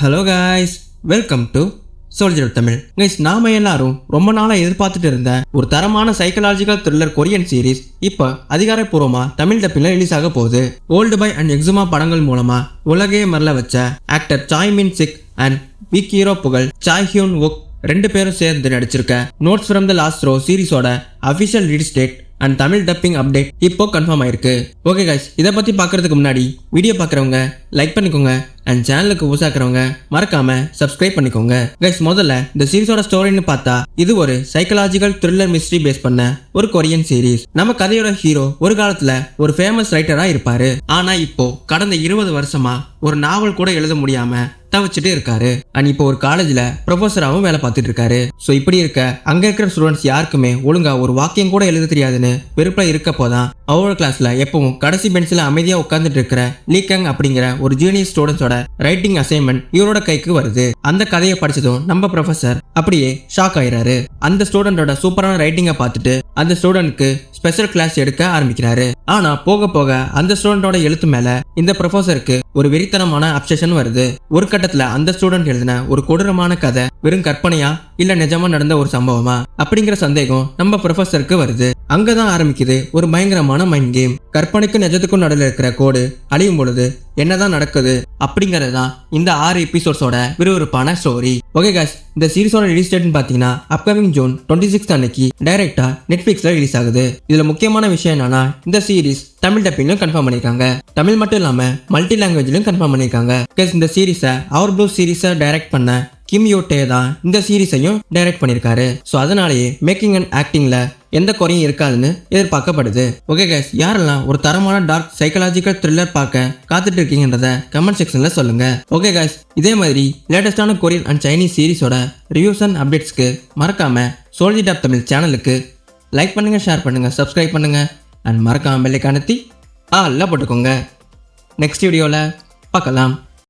Hello guys, welcome to soldier Tamil. Guys, நாம எல்லாரும் ரொம்ப நாளாக எதிர்பார்த்துட்டு இருந்த ஒரு தரமான சைக்கலாஜிக்கல் த்ரில்லர் கொரியன் சீரீஸ் இப்போ அதிகாரப்பூர்வமா தமிழ் டப்பில் ரிலீஸ் ஆக போகுது. ஓல்டு பாய் அண்ட் எக்ஸுமா படங்கள் மூலமா உலகையே மறல வச்ச ஆக்டர் சாய் மின் சிக் அண்ட் வீக் ஹீரோ புகழ் சாய் ஹியூன் ஒக் ரெண்டு பேரும் சேர்ந்து நடிச்சிருக்க notes from the last row சீரிஸோட official release date and Tamil dubbing update இப்போ கன்ஃபார்ம் ஆயிருக்கு. ஓகே கைஸ், இதை பற்றி பார்க்கறதுக்கு முன்னாடி வீடியோ பார்க்குறவங்க லைக் பண்ணிக்கோங்க அண்ட் சேனலுக்கு புதுசாக்குறவங்க மறக்காம சப்ஸ்கிரைப் பண்ணிக்கோங்க. கைஸ், முதல்ல இந்த சீரிஸோட ஸ்டோரின்னு பார்த்தா இது ஒரு சைக்கலாஜிக்கல் த்ரில்லர் மிஸ்ட்ரி பேஸ் பண்ண ஒரு கொரியன் சீரீஸ். நம்ம கதையோட ஹீரோ ஒரு காலத்துல ஒரு ஃபேமஸ் ரைட்டரா இருப்பாரு. ஆனா இப்போ கடந்த 20 வருஷமா ஒரு நாவல் கூட எழுத முடியாம தவிச்சிட்டு இருக்காரு. அண்ட் இப்போ ஒரு காலேஜ்ல ப்ரொஃபஸராகவும் வேலை பார்த்துட்டு இருக்காரு. ஸோ இப்படி இருக்க அங்க இருக்கிற ஸ்டூடெண்ட்ஸ் யாருக்குமே ஒழுங்கா ஒரு வாக்கியம் கூட எழுத தெரியாதுன்னு வெறுப்பா இருக்கப்போதான் அவரோட கிளாஸ்ல எப்பவும் கடைசி பெஞ்சில் அமைதியா உட்கார்ந்துட்டு இருக்கிற லீகங் அப்படிங்கிற ஒரு ஜூனியர் ஸ்டூடெண்ட்ஸோட ரைட்டிங் அசைன்மெண்ட் இவரோட கைக்கு வருது. அந்த கதையை படிச்சதும் நம்ம ப்ரொஃபசர் அப்படியே ஷாக் ஆயிராரு. அந்த ஸ்டூடெண்டோட சூப்பரான ரைட்டிங்கை பார்த்துட்டு அந்த ஸ்டூடெண்ட்க்கு ஸ்பெஷல் கிளாஸ் எடுக்க ஆரம்பிக்கிறாரு. ஆனா போக போக அந்த ஸ்டூடெண்டோட எழுத்து மேல இந்த ப்ரொஃபசருக்கு ஒரு வெறித்தனமான அப்சஷன் வருது. ஒரு கட்டத்துல அந்த ஸ்டூடெண்ட் எழுதின ஒரு கொடூரமான கதை வெறும் கற்பனையா இல்ல நிஜமா நடந்த ஒரு சம்பவமா அப்படிங்கிற சந்தேகம் நம்ம ப்ரொஃபசருக்கு வருது. அங்கதான் ஆரம்பிக்குது ஒரு பயங்கரமான மைண்ட் கேம். கற்பனைக்கும் நிஜத்துக்கும் நடுவில் இருக்கிற கோடு அழியும் பொழுது என்னதான் நடக்குது அப்படிங்கறதுதான் இந்த 6 எபிசோட்ஸோட விறுவிறுப்பான ஸ்டோரி. ஓகே காய்ஸ், இந்த சீரிஸோட ரிலீஸ் டேட்னு பாத்தீங்கன்னா அப்கமிங் ஜூன் 26 அன்னைக்கு டைரக்டா நெட்ஃபிளிக்ஸ்ல ரிலீஸ் ஆகுது. இதுல முக்கியமான விஷயம் என்னன்னா இந்த சீரிஸ் தமிழ் டப்பிங்லும் கன்ஃபார்ம் பண்ணிருக்காங்க. தமிழ் மட்டும் இல்லாம மல்டி லாங்குவேஜ்லயும் கன்ஃபார்ம் பண்ணிருக்காங்க. இந்த சீரிஸை அவர் ப்ளூ சீரிஸை டைரக்ட் பண்ண கிம் யோ டே தான் இந்த சீரிஸையும் டைரக்ட் பண்ணிருக்காரு. ஸோ அதனாலேயே மேக்கிங் அண்ட் ஆக்டிங்ல எந்த குறையும் இருக்காதுன்னு எதிர்பார்க்கப்படுது. ஓகே கைஸ், யாரெல்லாம் ஒரு தரமான டார்க் சைக்கலாஜிக்கல் த்ரில்லர் பார்க்க காத்துட்டு இருக்கீங்கன்றத கமெண்ட் செக்ஷன்ல சொல்லுங்க. ஓகே கைஸ், இதே மாதிரி லேட்டஸ்டான கொரியன் அண்ட் சைனீஸ் சீரிஸோட ரிவ்யூஸ் அண்ட் அப்டேட்ஸ்க்கு மறக்காம சோல்ஜர் டாப் தமிழ் சேனலுக்கு லைக் பண்ணுங்க, ஷேர் பண்ணுங்க, சப்ஸ்கிரைப் பண்ணுங்க அண்ட் மறக்காம பெல்லை கணத்தி ஆல்ல போட்டுக்கோங்க. நெக்ஸ்ட் வீடியோவில் பார்க்கலாம்.